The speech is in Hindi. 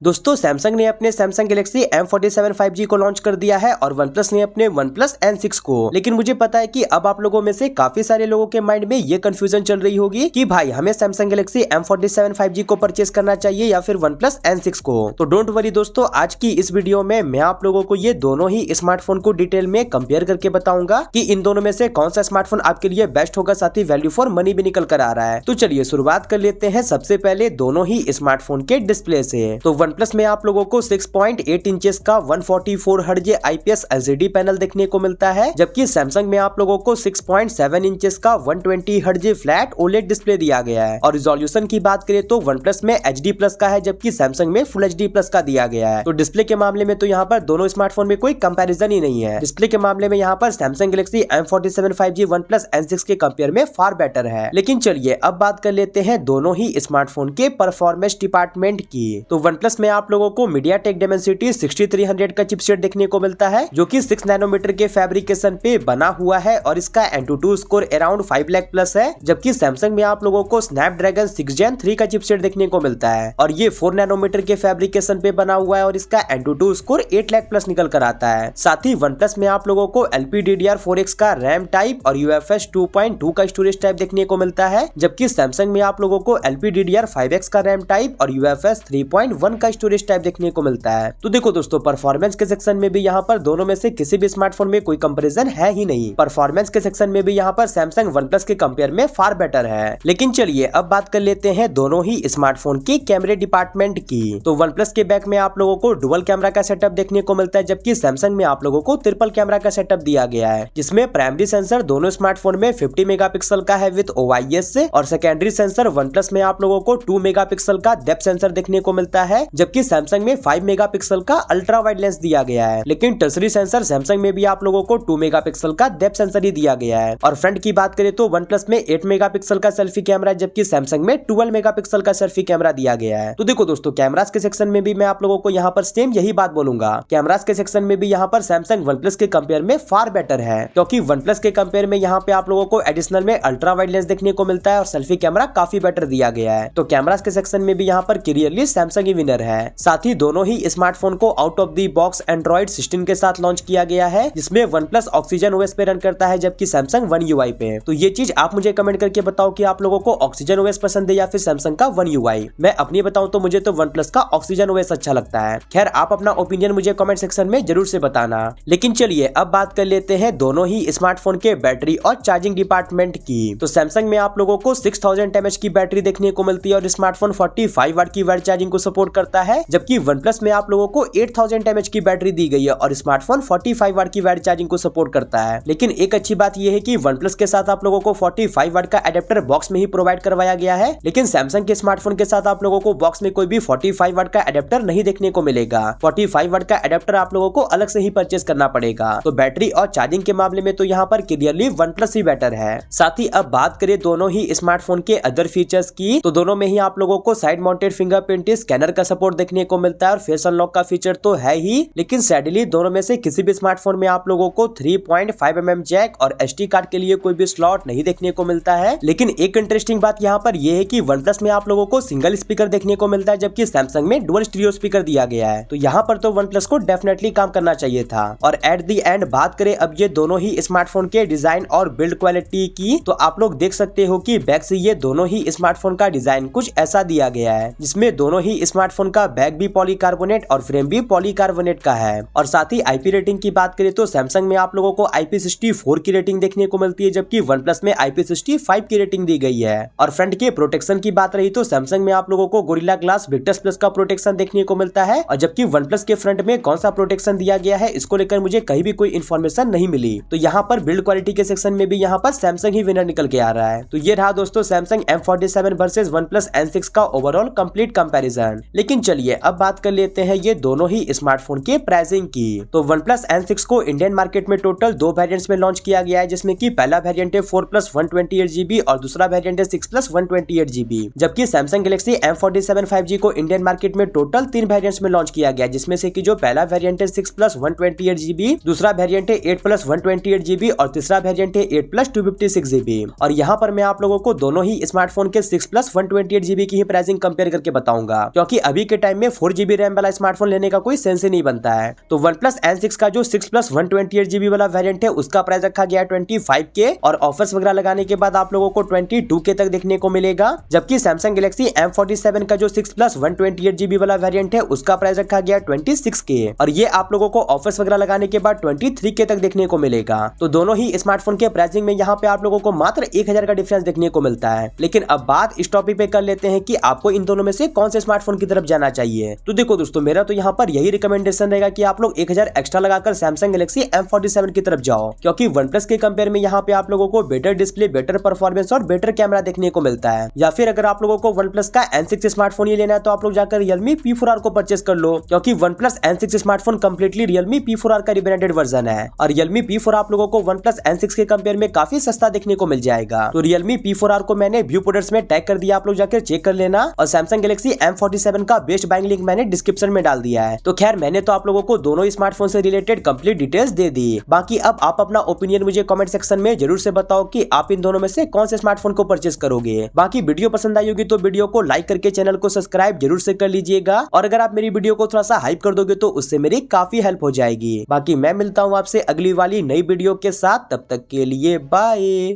दोस्तों सैमसंग ने अपने सैमसंग गैलेक्सी M47 5G को लॉन्च कर दिया है और OnePlus ने अपने OnePlus N6 को। लेकिन मुझे पता है कि अब आप लोगों में से काफी सारे लोगों के माइंड में ये कंफ्यूजन चल रही होगी कि भाई हमें सैमसंग गैलेक्सी M47 5G को परचेस करना चाहिए या फिर OnePlus N6 को। तो डोंट वरी दोस्तों, आज की इस वीडियो में मैं आप लोगों को ये दोनों ही स्मार्टफोन को डिटेल में कंपेयर करके बताऊंगा कि इन दोनों में से कौन सा स्मार्टफोन आपके लिए बेस्ट होगा, साथ ही वैल्यू फॉर मनी भी निकल कर आ रहा है। तो चलिए शुरुआत कर लेते हैं सबसे पहले दोनों ही स्मार्टफोन के डिस्प्ले से। तो OnePlus में आप लोगों को 6.8 इंचेस का 144 हर्ट्ज IPS LCD पैनल देखने को मिलता है, जबकि सैमसंग में आप लोगों को 6.7 इंचेस का 120 हर्ट्ज फ्लैट OLED डिस्प्ले दिया गया है। और रिजोल्यूशन की बात करें तो OnePlus में HD+ का है, जबकि सैमसंग में फुल HD+ का दिया गया है। तो डिस्प्ले के मामले में तो यहाँ पर दोनों स्मार्टफोन में कोई कंपैरिजन ही नहीं है। डिस्प्ले के मामले में यहाँ पर Samsung Galaxy M47 5G OnePlus N6 के कंपेयर में फार बेटर है। लेकिन चलिए अब बात कर लेते हैं दोनों ही स्मार्टफोन के परफॉर्मेंस डिपार्टमेंट की। तो OnePlus में आप लोगों को MediaTek Dimensity 6300 का चिपसेट देखने को मिलता है, जो कि 6 नैनोमीटर के फैब्रिकेशन पे बना हुआ है और इसका Antutu score around 5 lakh plus है। जबकि सैमसंग में आप लोगों को Snapdragon 6 Gen 3 का चिपसेट देखने को मिलता है और ये 4 नैनोमीटर के फैब्रिकेशन पे बना हुआ है और इसका Antutu स्कोर 8 लाख प्लस निकल कर आता है। साथ ही OnePlus में आप लोगों को LPDDR4X का रैम टाइप और UFS 2.2 का स्टोरेज टाइप देखने को मिलता है, जबकि सैमसंग में आप लोगों को LPDDR5X का रैम टाइप और UFS 3.1 का स्टोरेज टाइप देखने को मिलता है। तो देखो दोस्तों, परफॉर्मेंस के सेक्शन में भी यहाँ पर दोनों में से किसी भी स्मार्टफोन में कोई कंपैरिजन है ही नहीं। परफॉर्मेंस के सेक्शन में भी यहाँ पर सैमसंग OnePlus के कंपेयर में फार बेटर है। लेकिन चलिए अब बात कर लेते हैं दोनों ही स्मार्टफोन के कैमरे डिपार्टमेंट की। तो OnePlus के बैक में आप लोगों को डुअल कैमरा का सेटअप देखने को मिलता है, जबकि सैमसंग में आप लोगों को ट्रिपल कैमरा का सेटअप दिया गया है, जिसमें प्राइमरी सेंसर दोनों स्मार्टफोन में 50 मेगापिक्सल का है विद OIS और सेकेंडरी सेंसर OnePlus में आप लोगों को 2 मेगापिक्सल का डेप्थ सेंसर देखने को मिलता है, जबकि सैमसंग में 5 मेगापिक्सल का अल्ट्रा वाइड लेंस दिया गया है। लेकिन टर्सरी सेंसर सैमसंग में भी आप लोगों को 2 मेगापिक्सल का डेप्थ सेंसर ही दिया गया है। और फ्रंट की बात करें तो OnePlus में 8 मेगापिक्सल का सेल्फी कैमरा, जबकि सैमसंग में 12 मेगापिक्सल का सेल्फी कैमरा दिया गया है। तो देखो दोस्तों, कैमरास के सेक्शन में भी मैं आप लोगों को यहाँ पर सेम यही बात बोलूंगा। कैमरास के सेक्शन में भी यहाँ पर सैमसंग OnePlus के कंपेयर में फार बेटर है, क्योंकि OnePlus के कंपेयर में यहाँ पे आप लोगों को एडिशनल में अल्ट्रा वाइड लेंस देखने को मिलता है और सेल्फी कैमरा काफी बेटर दिया गया है। तो कैमरास के सेक्शन में भी यहाँ पर क्लियरली सैमसंग ही विनर है। साथ ही दोनों ही स्मार्टफोन को out of the box Android 16 के साथ लॉन्च किया गया है, जिसमें OnePlus Oxygen OS पे रन करता है, जबकि सैमसंग One UI पे। तो ये चीज आप मुझे कमेंट करके बताओ कि आप लोगों को Oxygen OS पसंद है या फिर सैमसंग का One UI। मैं अपनी बताऊं तो मुझे तो OnePlus का Oxygen OS अच्छा लगता है। खैर आप अपना ओपिनियन मुझे कमेंट सेक्शन में जरूर से बताना। लेकिन चलिए अब बात कर लेते हैं दोनों ही स्मार्टफोन के बैटरी और चार्जिंग डिपार्टमेंट की। तो सैमसंग में आप लोगों को 6000 mAh की बैटरी देखने को मिलती है और स्मार्टफोन 45 वाट की वायर चार्जिंग को सपोर्ट करता है, जबकि OnePlus में आप लोगों को 8000 mAh की बैटरी दी गई है और स्मार्टफोन 45 वाट की वायर चार्जिंग को सपोर्ट करता है। लेकिन एक अच्छी बात यह है कि OnePlus के साथ आप लोगों को 45 वाट का एडेप्टर बॉक्स में ही प्रोवाइड करवाया गया है, लेकिन सैमसंग के स्मार्टफोन के साथ आप लोगों को बॉक्स में कोई भी 45 वाट का एडेप्टर नहीं देखने को मिलेगा। 45 वाट का एडेप्टर आप लोगों को अलग से ही परचेस करना पड़ेगा। तो बैटरी और चार्जिंग के मामले में तो यहाँ पर क्लियरली OnePlus ही बेटर है। साथ ही अब बात करें दोनों ही स्मार्टफोन के अदर फीचर्स की, तो दोनों में ही आप लोगों को साइड माउंटेड फिंगरप्रिंट स्कैनर का सपोर्ट देखने को मिलता है और फेस अनलॉक का फीचर तो है ही, लेकिन सैडली दोनों में से किसी भी स्मार्टफोन में आप लोगों को 3.5mm जैक और SD कार्ड के लिए कोई भी स्लॉट नहीं देखने को मिलता है। लेकिन एक इंटरेस्टिंग बात यहाँ पर यह है कि OnePlus में आप लोगों को सिंगल स्पीकर देखने को मिलता है, जबकि सैमसंग में डुअल स्टीरियो स्पीकर दिया गया है। तो यहाँ पर तो OnePlus को डेफिनेटली काम करना चाहिए था। और एट दी एंड बात करें अब ये दोनों ही स्मार्टफोन के डिजाइन और बिल्ड क्वालिटी की, तो आप लोग देख सकते हो कि बैक से ये दोनों ही स्मार्टफोन का डिजाइन कुछ ऐसा दिया गया है, जिसमें दोनों ही स्मार्टफोन का बैक भी पॉलीकार्बोनेट और फ्रेम भी पॉलीकार्बोनेट का है। और साथ ही IP रेटिंग की बात करें तो सैमसंग में आप लोगों को IP64 की रेटिंग देखने को मिलती है, जबकि OnePlus में IP65 की रेटिंग दी गई है। और फ्रंट के प्रोटेक्शन की बात रही तो सैमसंग में आप लोगों को गोरिल्ला ग्लास विक्टस प्लस का प्रोटेक्शन देखने को मिलता है, और जबकि OnePlus के फ्रंट में कौन सा प्रोटेक्शन दिया गया है इसको लेकर मुझे कहीं भी कोई इन्फॉर्मेशन नहीं मिली। तो यहाँ पर बिल्ड क्वालिटी के सेक्शन में भी यहाँ पर सैमसंग ही विनर निकल के आ रहा है। तो ये रहा दोस्तों Samsung M47 versus OnePlus N6 का ओवरऑल कंप्लीट कंपैरिजन। लेकिन चलिए अब बात कर लेते हैं ये दोनों ही स्मार्टफोन के प्राइसिंग की। तो OnePlus N6 को इंडियन मार्केट में टोटल 2 वेरिएंट्स में लॉन्च किया गया है, जिसमें कि पहला वेरिएंट है 4+ 128GB और दूसरा वेरिएंट है 6+ 128GB। जबकि सैमसंग गैलेक्सी M47 5G को इंडियन मार्केट में टोटल 3 वेरिएंट्स में लॉन्च किया गया, जिसमें से कि जो पहला वेरिएंट है 6+ 128GB, दूसरा वेरिएंट है 8+ 128GB और तीसरा वेरिएंट है 8+ 256GB। और यहाँ पर मैं आप लोगों को दोनों ही स्मार्टफोन के 6+ 128GB की ही प्राइसिंग कंपेयर करके बताऊंगा, क्योंकि अभी के टाइम में 4GB रैम वाला स्मार्टफोन लेने का कोई सेंस ही नहीं बनता है। तो OnePlus N6 का जो 6+ 128GB वाला वेरिएंट है उसका प्राइस रखा गया 25K और ऑफर्स वगैरह लगाने के बाद आप लोगों को 22K तक देखने को मिलेगा। जबकि Samsung Galaxy M47 का जो 6+ 128GB वाला वेरिएंट है उसका प्राइस रखा गया 26K और ये आप लोगों को ऑफर्स वगैरह लगाने के बाद 23K तक देखने को मिलेगा। तो दोनों ही स्मार्टफोन के प्राइसिंग में यहाँ पे आप लोगों को मात्र 1000 का डिफरेंस देखने को मिलता है। लेकिन अब बात इस टॉपिक पे कर लेते हैं कि आपको इन दोनों में से कौन से स्मार्टफोन की तरफ जाना चाहिए। तो देखो दोस्तों, मेरा तो यहाँ पर यही रिकमेंडेशन रहेगा कि आप लोग 1000 एक्स्ट्रा लगाकर Samsung Galaxy M47 की तरफ जाओ, क्योंकि OnePlus के कंपेयर में यहाँ पे आप लोगों को बेटर डिस्प्ले, बेटर परफॉर्मेंस और बेटर कैमरा देखने को मिलता है। या फिर अगर आप लोगों को OnePlus का N6 स्मार्टफोन ही लेना है तो आप लोग जाकर Realme P4R को परचेस कर लो, क्योंकि OnePlus N6 smartphone completely Realme P4R का रिब्रांडेड वर्जन है और Realme P4 आप लोगों को OnePlus N6 के कंपेयर में काफी सस्ता देखने को मिल जाएगा। तो Realme P4R को मैंने व्यू प्रोडक्ट्स में टैग कर दिया, आप लोग जाकर चेक कर लेना। और Samsung Galaxy M47 का बेस्ट बाइंग लिंक मैंने डिस्क्रिप्शन में डाल दिया है। तो खैर, मैंने तो आप लोगों को दोनों स्मार्टफोन से रिलेटेड कंप्लीट डिटेल्स दे दी। बाकी अब आप अपना ओपिनियन मुझे कमेंट सेक्शन में जरूर से बताओ कि आप इन दोनों में से कौन से स्मार्टफोन को परचेस करोगे। बाकी वीडियो पसंद आई होगी तो वीडियो को लाइक करके चैनल को सब्सक्राइब जरूर से कर लीजिएगा और अगर आप मेरी वीडियो को थोड़ा सा हाइप कर दोगे तो उससे मेरी काफी हेल्प हो जाएगी। बाकी मैं मिलता हूँ आपसे अगली वाली नई वीडियो के साथ, तब तक के लिए बाय।